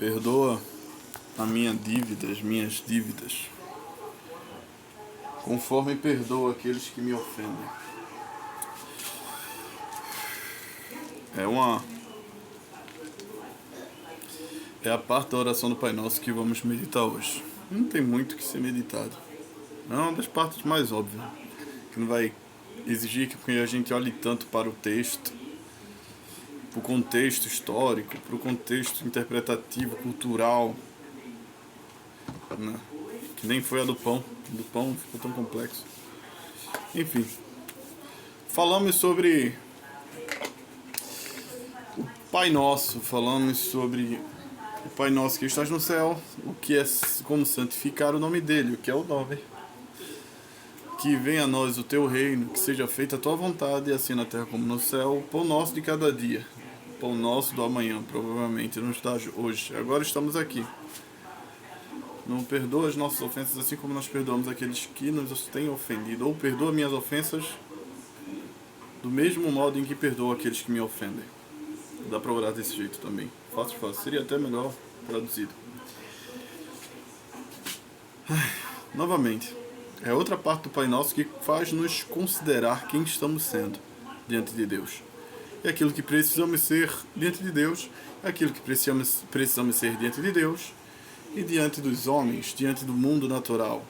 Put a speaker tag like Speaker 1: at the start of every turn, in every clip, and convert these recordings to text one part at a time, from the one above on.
Speaker 1: Perdoa a minha dívida, as minhas dívidas, conforme perdoa aqueles que me ofendem. É a parte da oração do Pai Nosso que vamos meditar hoje. Não tem muito que ser meditado. É uma das partes mais óbvias, que não vai exigir que a gente olhe tanto para o texto, para o contexto histórico, para o contexto interpretativo, cultural, né? Que nem foi a do pão. Do pão ficou tão complexo. Enfim, falamos sobre o Pai Nosso, falamos sobre o Pai Nosso que estás no céu, o que é como santificar o nome dele, o que é o nome. Que venha a nós o teu reino, que seja feita a tua vontade, assim na terra como no céu. O pão nosso de cada dia, o pão nosso do amanhã, provavelmente nos dá hoje. Agora estamos aqui. Não perdoa as nossas ofensas, assim como nós perdoamos aqueles que nos têm ofendido. Ou perdoa minhas ofensas do mesmo modo em que perdoa aqueles que me ofendem. Dá pra orar desse jeito também. Fácil. Seria até melhor traduzido. Novamente. É outra parte do Pai Nosso que faz nos considerar quem estamos sendo diante de Deus. É aquilo que precisamos ser diante de Deus, é aquilo que precisamos ser diante de Deus e diante dos homens, diante do mundo natural.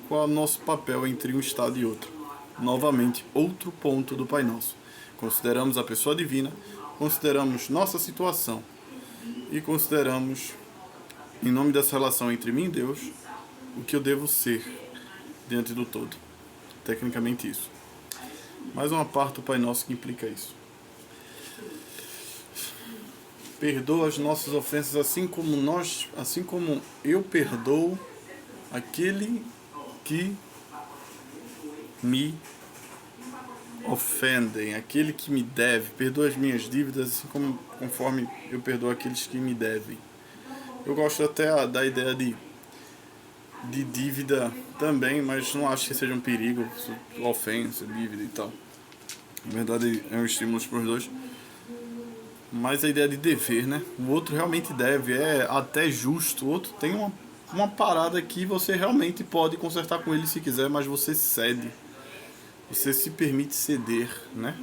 Speaker 1: Qual é o nosso papel entre um estado e outro? Novamente, outro ponto do Pai Nosso. Consideramos a pessoa divina, consideramos nossa situação e consideramos, em nome dessa relação entre mim e Deus, o que eu devo ser diante do todo. Tecnicamente isso. Mais uma parte do Pai Nosso que implica isso. Perdoa as nossas ofensas assim como eu perdoo aquele que me ofendem, aquele que me deve. Perdoa as minhas dívidas assim conforme eu perdoo aqueles que me devem. Eu gosto até da ideia de dívida também, mas não acho que seja um perigo, ofensa, dívida e tal. Na verdade é um estímulo para os dois. Mas a ideia de dever, né? O outro realmente deve, é até justo. O outro tem uma parada que você realmente pode consertar com ele se quiser, mas você cede. Você se permite ceder, né?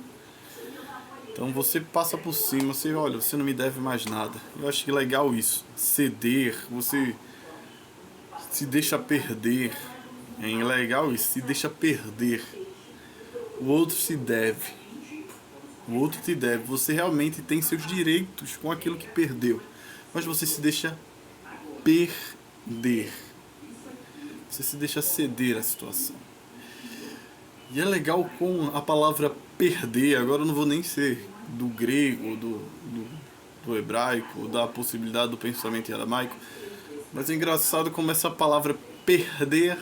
Speaker 1: Então você passa por cima, você olha, você não me deve mais nada. Eu acho que legal isso. Ceder, você se deixa perder. É legal isso, se deixa perder. O outro se deve. O outro te deve. Você realmente tem seus direitos com aquilo que perdeu. Mas você se deixa perder. Você se deixa ceder à situação. E é legal com a palavra perder. Agora eu não vou nem ser do grego, do hebraico, da possibilidade do pensamento em aramaico. Mas é engraçado como essa palavra perder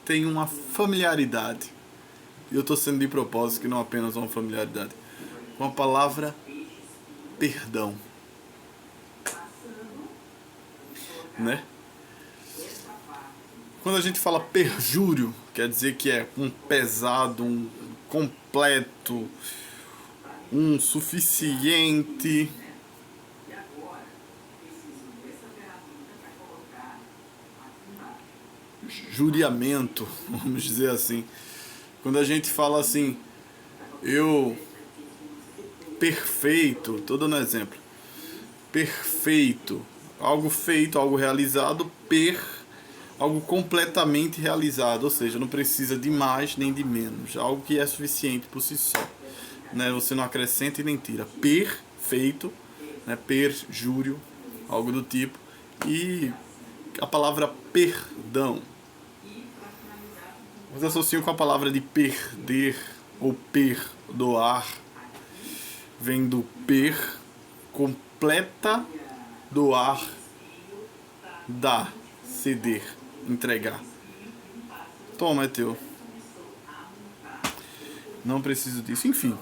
Speaker 1: tem uma familiaridade. E eu estou sendo de propósito, que não apenas uma familiaridade. Com a palavra perdão. Né? Quando a gente fala perjúrio, quer dizer que é um pesado, um completo, um suficiente. Juriamento, vamos dizer assim. Quando a gente fala assim, eu perfeito, tô dando um exemplo. Perfeito, algo feito, algo realizado, algo completamente realizado, ou seja, não precisa de mais nem de menos, algo que é suficiente por si só, né? Você não acrescenta e nem tira. Perfeito, né? Perjúrio, algo do tipo, e a palavra perdão. Você associa com a palavra de perder ou perdoar, vem do completa, doar, dar, ceder, entregar. Toma, é teu. Não preciso disso. Enfim.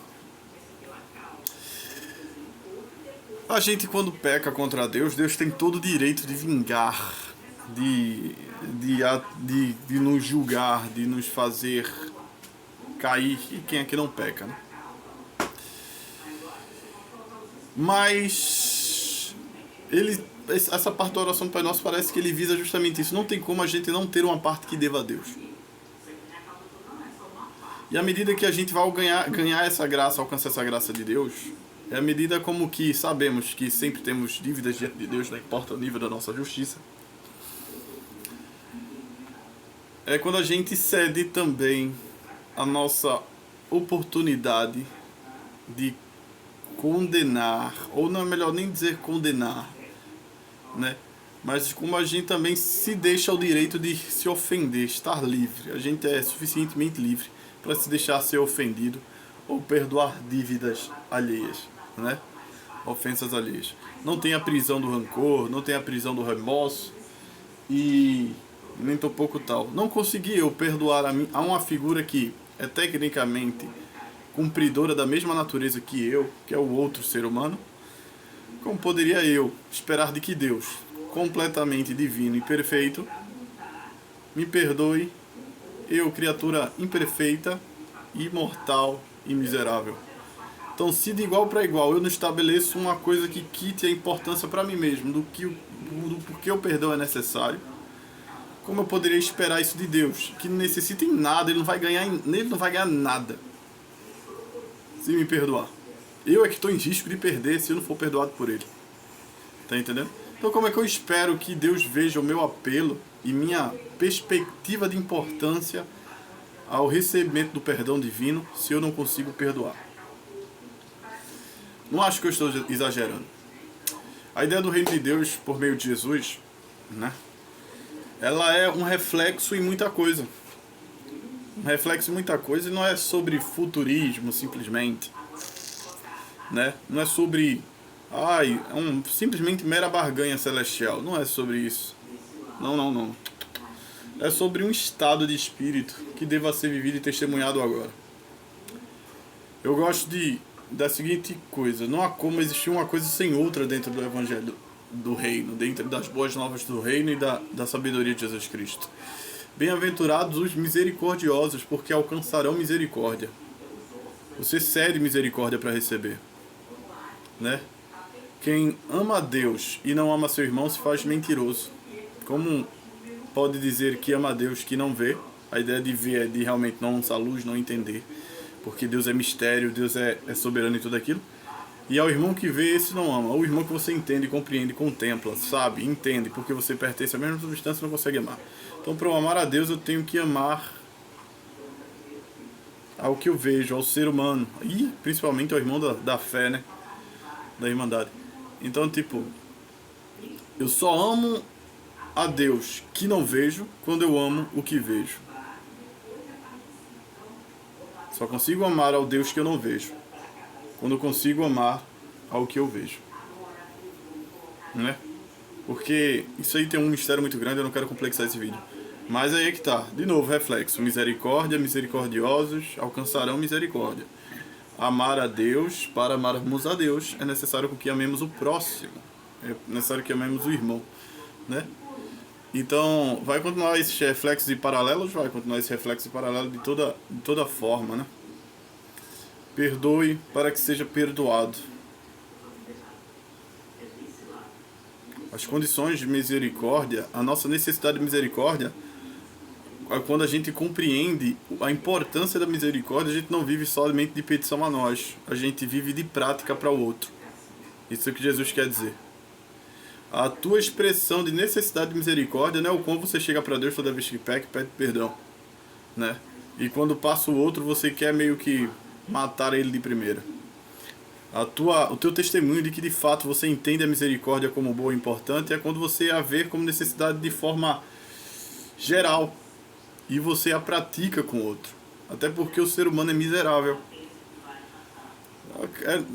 Speaker 1: A gente, quando peca contra Deus, Deus tem todo o direito de vingar, de nos julgar, de nos fazer cair. E quem é que não peca, né? Mas essa parte da oração do Pai Nosso parece que ele visa justamente isso. Não tem como a gente não ter uma parte que deva a Deus. E à medida que a gente vai ganhar essa graça, alcançar essa graça de Deus, é à medida como que sabemos que sempre temos dívidas diante de Deus, não importa o nível da nossa justiça. É quando a gente cede também a nossa oportunidade de condenar, ou não é melhor nem dizer condenar, né? Mas como a gente também se deixa o direito de se ofender, estar livre. A gente é suficientemente livre para se deixar ser ofendido ou perdoar dívidas alheias, né? Ofensas alheias. Não tem a prisão do rancor, não tem a prisão do remorso e nem tampouco tal. Não consegui eu perdoar a uma figura que é tecnicamente cumpridora da mesma natureza que eu, que é o outro ser humano. Como poderia eu esperar de que Deus, completamente divino e perfeito, me perdoe, eu, criatura imperfeita, imortal e miserável? Então, se de igual para igual eu não estabeleço uma coisa que quite a importância para mim mesmo, do porquê o perdão é necessário, como eu poderia esperar isso de Deus, que não necessita em nada, ele não vai ganhar nada se me perdoar? Eu é que estou em risco de perder se eu não for perdoado por ele. Tá entendendo? Então como é que eu espero que Deus veja o meu apelo e minha perspectiva de importância ao recebimento do perdão divino se eu não consigo perdoar? Não acho que eu estou exagerando. A ideia do reino de Deus por meio de Jesus, né? Ela é um reflexo em muita coisa. Um reflexo em muita coisa, e não é sobre futurismo simplesmente, né? Não é sobre simplesmente mera barganha celestial. Não é sobre isso. Não. É sobre um estado de espírito que deva ser vivido e testemunhado agora. Eu gosto da seguinte coisa: não há como existir uma coisa sem outra dentro do evangelho do reino, dentro das boas novas do reino e da sabedoria de Jesus Cristo. Bem-aventurados os misericordiosos, porque alcançarão misericórdia. Você cede misericórdia para receber, né? Quem ama a Deus e não ama seu irmão se faz mentiroso. Como pode dizer que ama a Deus que não vê? A ideia de ver é de realmente não lançar luz, não entender, porque Deus é mistério, Deus é soberano em tudo aquilo. E ao irmão que vê, esse não ama. O irmão que você entende, compreende, contempla, sabe, entende, porque você pertence à mesma substância e não consegue amar. Então, para eu amar a Deus, eu tenho que amar ao que eu vejo, ao ser humano. E principalmente ao irmão da fé, né? Da irmandade. Então, eu só amo a Deus que não vejo quando eu amo o que vejo. Só consigo amar ao Deus que eu não vejo quando eu consigo amar ao que eu vejo, né? Porque isso aí tem um mistério muito grande, eu não quero complexar esse vídeo. Mas aí é que tá, de novo, reflexo: misericórdia, misericordiosos alcançarão misericórdia. Amar a Deus, para amarmos a Deus, é necessário que amemos o próximo, é necessário que amemos o irmão, né? Então, vai continuar esses reflexos e paralelos? Vai continuar esse reflexo e paralelo de toda forma, né? Perdoe para que seja perdoado. As condições de misericórdia, a nossa necessidade de misericórdia, quando a gente compreende a importância da misericórdia, a gente não vive somente de petição a nós, a gente vive de prática para o outro. Isso é o que Jesus quer dizer. A tua expressão de necessidade de misericórdia não é o como você chega para Deus toda vez que peca e pede perdão, né? E quando passa o outro, você quer meio que matar ele de primeira. O teu testemunho de que de fato você entende a misericórdia como boa e importante é quando você a vê como necessidade de forma geral e você a pratica com o outro. Até porque o ser humano é miserável.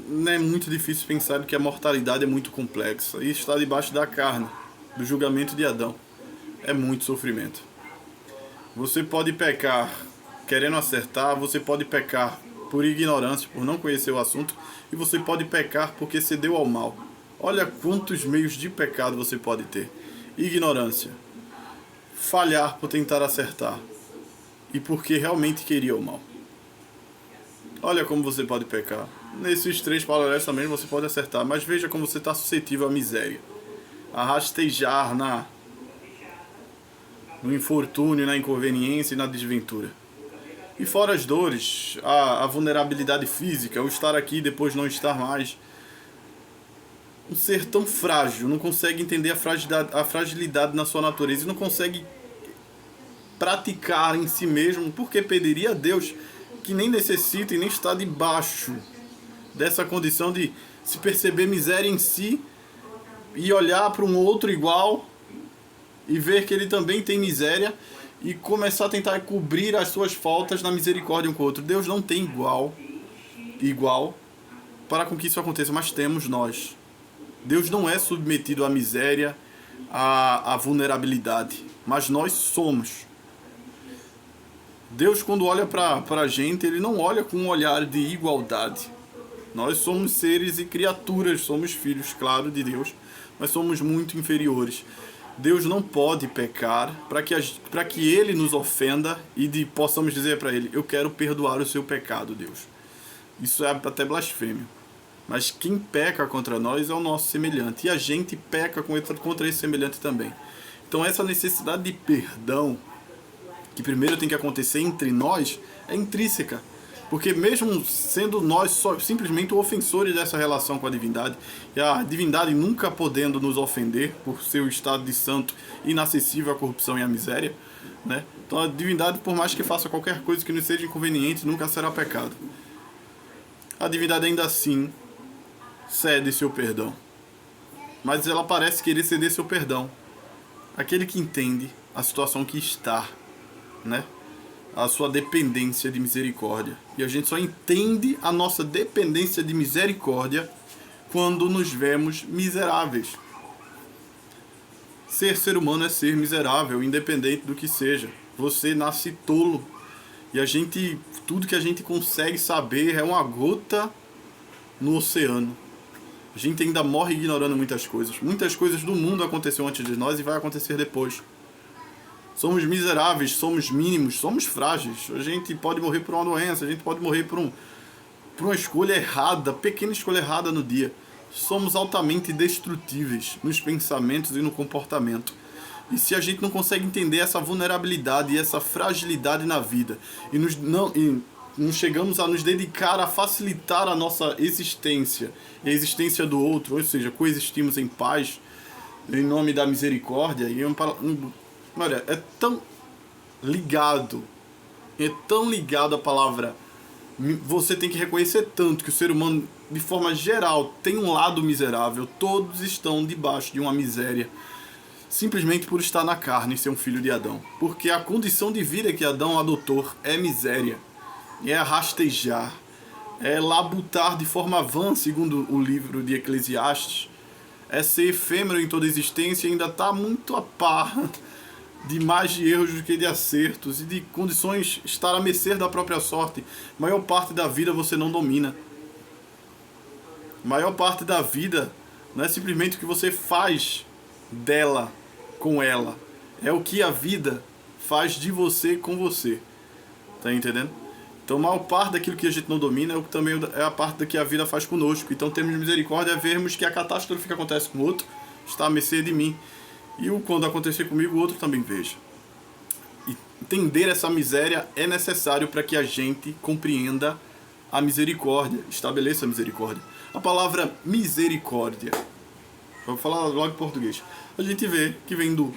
Speaker 1: Não é muito difícil pensar que a mortalidade é muito complexa e está debaixo da carne, do julgamento de Adão. É muito sofrimento. Você pode pecar querendo acertar, você pode pecar por ignorância, por não conhecer o assunto, e você pode pecar porque cedeu ao mal. Olha quantos meios de pecado você pode ter: ignorância, falhar por tentar acertar e porque realmente queria o mal. Olha como você pode pecar. Nesses três paralelos também você pode acertar, mas veja como você está suscetível à miséria. a rastejar no infortúnio, na inconveniência e na desventura. E fora as dores, a vulnerabilidade física, o estar aqui e depois não estar mais. Um ser tão frágil, não consegue entender a fragilidade na sua natureza, não consegue praticar em si mesmo, porque pediria a Deus que nem necessita e nem está debaixo dessa condição de se perceber miséria em si e olhar para um outro igual e ver que ele também tem miséria e começar a tentar cobrir as suas faltas na misericórdia um com o outro. Deus não tem igual para com que isso aconteça, mas temos nós. Deus não é submetido à miséria, à vulnerabilidade, mas nós somos. Deus, quando olha para a gente, Ele não olha com um olhar de igualdade. Nós somos seres e criaturas, somos filhos, claro, de Deus, mas somos muito inferiores. Deus não pode pecar para que Ele nos ofenda e possamos dizer para Ele: eu quero perdoar o seu pecado, Deus. Isso é até blasfêmia. Mas quem peca contra nós é o nosso semelhante. E a gente peca contra esse semelhante também. Então essa necessidade de perdão, que primeiro tem que acontecer entre nós, é intrínseca. Porque mesmo sendo nós simplesmente ofensores dessa relação com a divindade, e a divindade nunca podendo nos ofender por seu estado de santo inacessível à corrupção e à miséria, né? Então a divindade, por mais que faça qualquer coisa que nos seja inconveniente, nunca será pecado. A divindade ainda assim cede seu perdão. Mas ela parece querer ceder seu perdão àquele que entende a situação que está, né? A sua dependência de misericórdia. E a gente só entende a nossa dependência de misericórdia quando nos vemos miseráveis. Ser humano é ser miserável, independente do que seja. Você nasce tolo. E tudo que a gente consegue saber é uma gota no oceano. A gente ainda morre ignorando muitas coisas. Muitas coisas do mundo aconteceram antes de nós e vai acontecer depois. Somos miseráveis, somos mínimos, somos frágeis. A gente pode morrer por uma doença, a gente pode morrer por uma escolha errada, pequena escolha errada no dia. Somos altamente destrutíveis nos pensamentos e no comportamento. E se a gente não consegue entender essa vulnerabilidade e essa fragilidade na vida, e não chegamos a nos dedicar a facilitar a nossa existência e a existência do outro, ou seja, coexistimos em paz, em nome da misericórdia, e olha, é tão ligado a palavra. Você tem que reconhecer tanto que o ser humano, de forma geral, tem um lado miserável. Todos estão debaixo de uma miséria, simplesmente por estar na carne e ser um filho de Adão. Porque a condição de vida que Adão adotou é miséria, é rastejar, é labutar de forma vã, segundo o livro de Eclesiastes, é ser efêmero em toda a existência e ainda está muito a par de mais de erros do que de acertos e de condições estar à mercê da própria sorte. Maior parte da vida você não domina. Maior parte da vida não é simplesmente o que você faz dela com ela, é o que a vida faz de você com você. Tá entendendo? Então a maior parte daquilo que a gente não domina é o que também é a parte da que a vida faz conosco. Então temos misericórdia a vermos que a catástrofe que acontece com o outro está à mercê de mim. E quando acontecer comigo, o outro também veja. E entender essa miséria é necessário para que a gente compreenda a misericórdia, estabeleça a misericórdia. A palavra misericórdia, vou falar logo em português, a gente vê que vem do...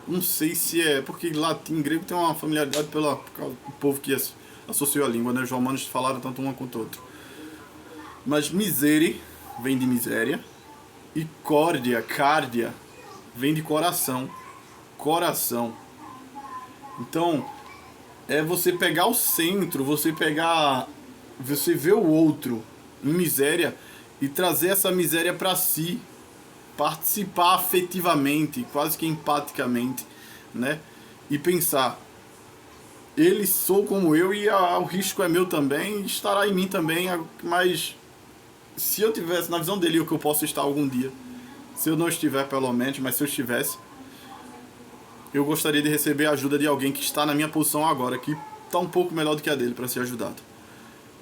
Speaker 1: Não sei se é... Porque latim e grego tem uma familiaridade pelo povo que associou a língua, né? Os romanos falaram tanto uma quanto outra. Mas misere vem de miséria. E córdia, cárdia, vem de coração. Coração. Então, é você pegar o centro, você ver o outro em miséria e trazer essa miséria para si. Participar afetivamente, quase que empaticamente, né? E pensar, ele sou como eu e o risco é meu também, estará em mim também, mas se eu tivesse na visão dele o que eu posso estar algum dia, se eu não estiver pelo menos, mas se eu estivesse, eu gostaria de receber a ajuda de alguém que está na minha posição agora, que está um pouco melhor do que a dele para ser ajudado.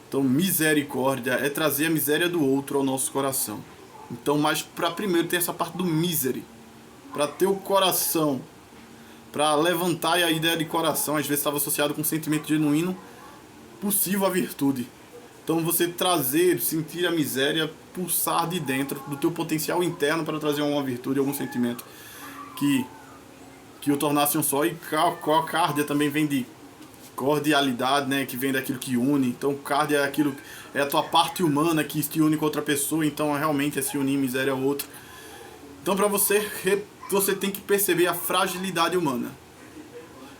Speaker 1: Então misericórdia é trazer a miséria do outro ao nosso coração. Então, mas para primeiro ter essa parte do misery, para ter o coração, para levantar a ideia de coração, às vezes estava associado com um sentimento genuíno, possível à virtude. Então você trazer, sentir a miséria, pulsar de dentro do teu potencial interno para trazer uma virtude, algum sentimento que o tornasse um só. E cárdia também vem de cordialidade, né, que vem daquilo que une. Então cárdia é aquilo, é a tua parte humana que te une com outra pessoa, então realmente é se unir miséria ao outro. Então para você tem que perceber a fragilidade humana.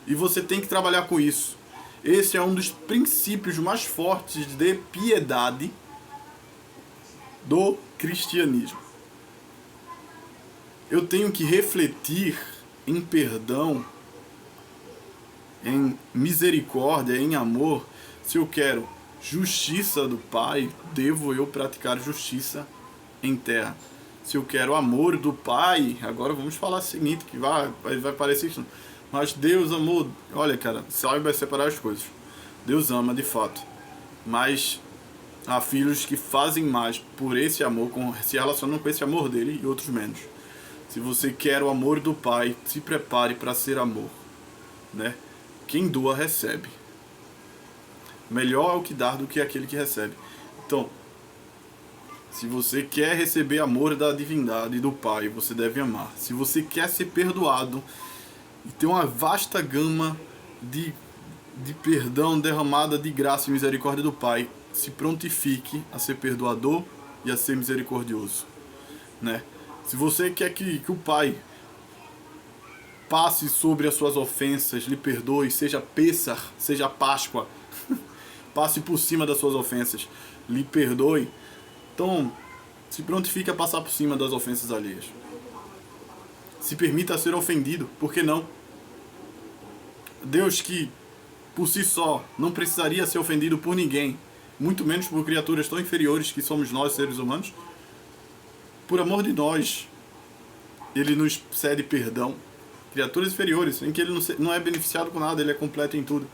Speaker 1: E você tem que trabalhar com isso. Esse é um dos princípios mais fortes de piedade do cristianismo. Eu tenho que refletir em perdão, em misericórdia, em amor. Se eu quero justiça do Pai, devo eu praticar justiça em terra. Se eu quero amor do Pai, agora vamos falar o seguinte, que vai parecer isso. Mas Deus amou, olha cara, saiba separar as coisas. Deus ama de fato, mas há filhos que fazem mais por esse amor, se relacionam com esse amor dele, e outros menos. Se você quer o amor do Pai, se prepare para ser amor, né? Quem doa recebe. Melhor é o que dar do que aquele que recebe. Então, se você quer receber amor da divindade do Pai, você deve amar. Se você quer ser perdoado e ter uma vasta gama de perdão derramada de graça e misericórdia do Pai, se prontifique a ser perdoador e a ser misericordioso, né? Se você quer que o Pai passe sobre as suas ofensas, lhe perdoe, seja Pêssar, seja Páscoa, passe por cima das suas ofensas, lhe perdoe, então se prontifique a passar por cima das ofensas alheias. Se permita ser ofendido, por que não? Deus que por si só não precisaria ser ofendido por ninguém, muito menos por criaturas tão inferiores que somos nós, seres humanos, por amor de nós, Ele nos cede perdão. Criaturas inferiores, em que Ele não é beneficiado com nada, Ele é completo em tudo.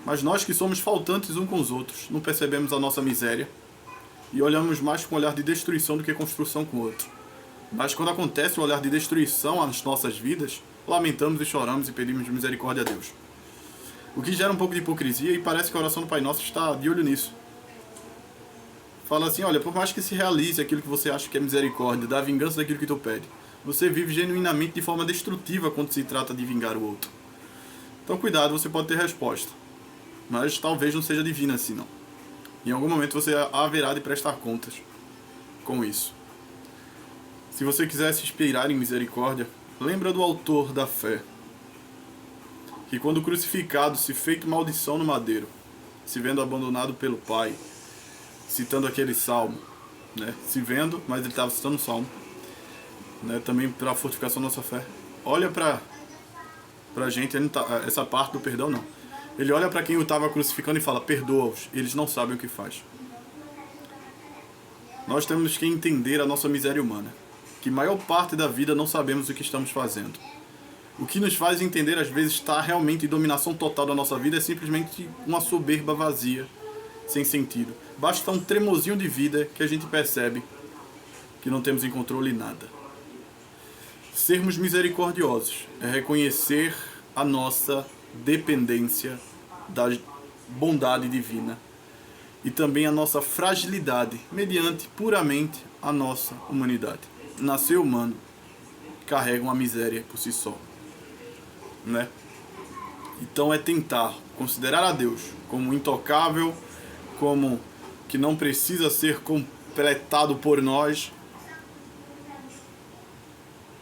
Speaker 1: Mas nós que somos faltantes uns com os outros, não percebemos a nossa miséria e olhamos mais com um olhar de destruição do que construção com o outro. Mas quando acontece um olhar de destruição às nossas vidas, lamentamos e choramos e pedimos misericórdia a Deus. O que gera um pouco de hipocrisia, e parece que a oração do Pai Nosso está de olho nisso. Fala assim, olha, por mais que se realize aquilo que você acha que é misericórdia, da vingança daquilo que tu pede, você vive genuinamente de forma destrutiva quando se trata de vingar o outro. Então cuidado, você pode ter resposta, mas talvez não seja divina assim não. Em algum momento você haverá de prestar contas com isso. Se você quiser se inspirar em misericórdia, lembra do autor da fé, que quando crucificado se feito maldição no madeiro, se vendo abandonado pelo Pai, citando aquele salmo, né? Se vendo, mas ele estava citando o salmo, né? Também para a fortificação da nossa fé. Olha para a gente, ele não tá, essa parte do perdão não. Ele olha para quem o estava crucificando e fala, perdoa-os, eles não sabem o que faz. Nós temos que entender a nossa miséria humana, que maior parte da vida não sabemos o que estamos fazendo. O que nos faz entender, às vezes, estar realmente em dominação total da nossa vida é simplesmente uma soberba vazia, sem sentido. Basta um tremozinho de vida que a gente percebe que não temos em controle nada. Sermos misericordiosos é reconhecer a nossa dependência da bondade divina e também a nossa fragilidade, mediante puramente a nossa humanidade. Nascer humano carrega uma miséria por si só, né? Então é tentar considerar a Deus como intocável, como que não precisa ser completado por nós,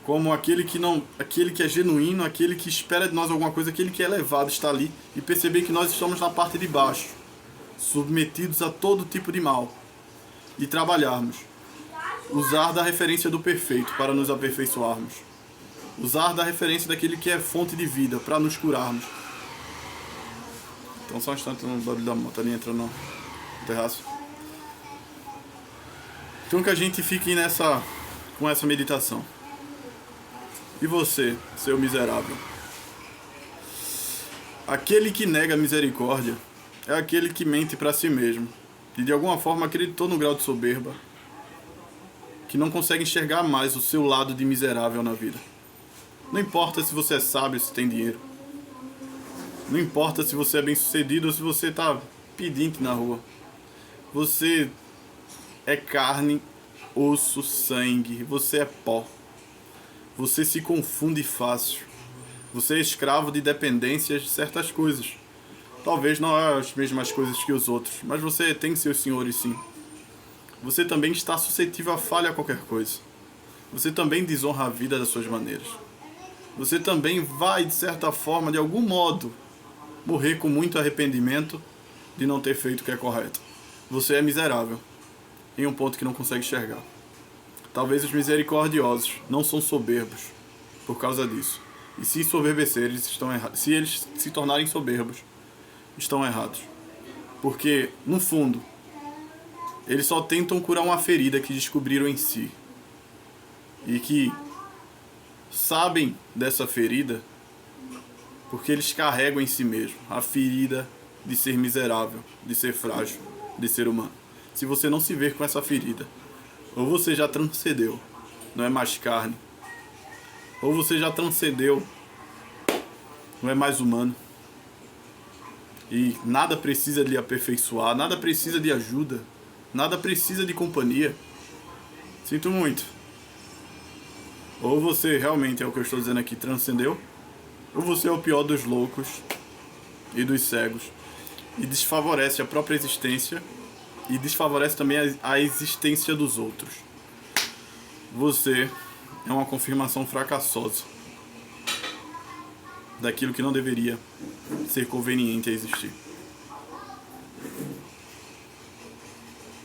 Speaker 1: como aquele que é genuíno, aquele que espera de nós alguma coisa, aquele que é elevado está ali, e perceber que nós estamos na parte de baixo, submetidos a todo tipo de mal, e trabalharmos, usar da referência do perfeito para nos aperfeiçoarmos, usar da referência daquele que é fonte de vida para nos curarmos. Então só um instante, no barulho da moto ali entrando no terraço. Então que a gente fique com essa meditação. E você, seu miserável? Aquele que nega a misericórdia é aquele que mente para si mesmo e de alguma forma acreditou no grau de soberba que não consegue enxergar mais o seu lado de miserável na vida. Não importa se você é sábio, se tem dinheiro. Não importa se você é bem-sucedido ou se você está pedinte na rua. Você é carne, osso, sangue. Você é pó. Você se confunde fácil. Você é escravo de dependências de certas coisas. Talvez não as mesmas coisas que os outros, mas você tem seus senhores sim. Você também está suscetível a falha a qualquer coisa. Você também desonra a vida das suas maneiras. Você também vai, de certa forma, de algum modo, morrer com muito arrependimento de não ter feito o que é correto. Você é miserável, em um ponto que não consegue enxergar. Talvez os misericordiosos não são soberbos por causa disso. E se ensoberbecer, eles estão errados. Se eles se tornarem soberbos, estão errados. Porque, no fundo, eles só tentam curar uma ferida que descobriram em si. E que sabem dessa ferida porque eles carregam em si mesmo a ferida de ser miserável, de ser frágil, de ser humano. Se você não se ver com essa ferida, ou você já transcendeu, não é mais carne, ou você já transcendeu, não é mais humano, e nada precisa de aperfeiçoar, nada precisa de ajuda, nada precisa de companhia. Sinto muito. Ou você realmente é o que eu estou dizendo aqui, transcendeu, ou você é o pior dos loucos e dos cegos e desfavorece a própria existência e desfavorece também a existência dos outros. Você é uma confirmação fracassosa daquilo que não deveria ser conveniente a existir.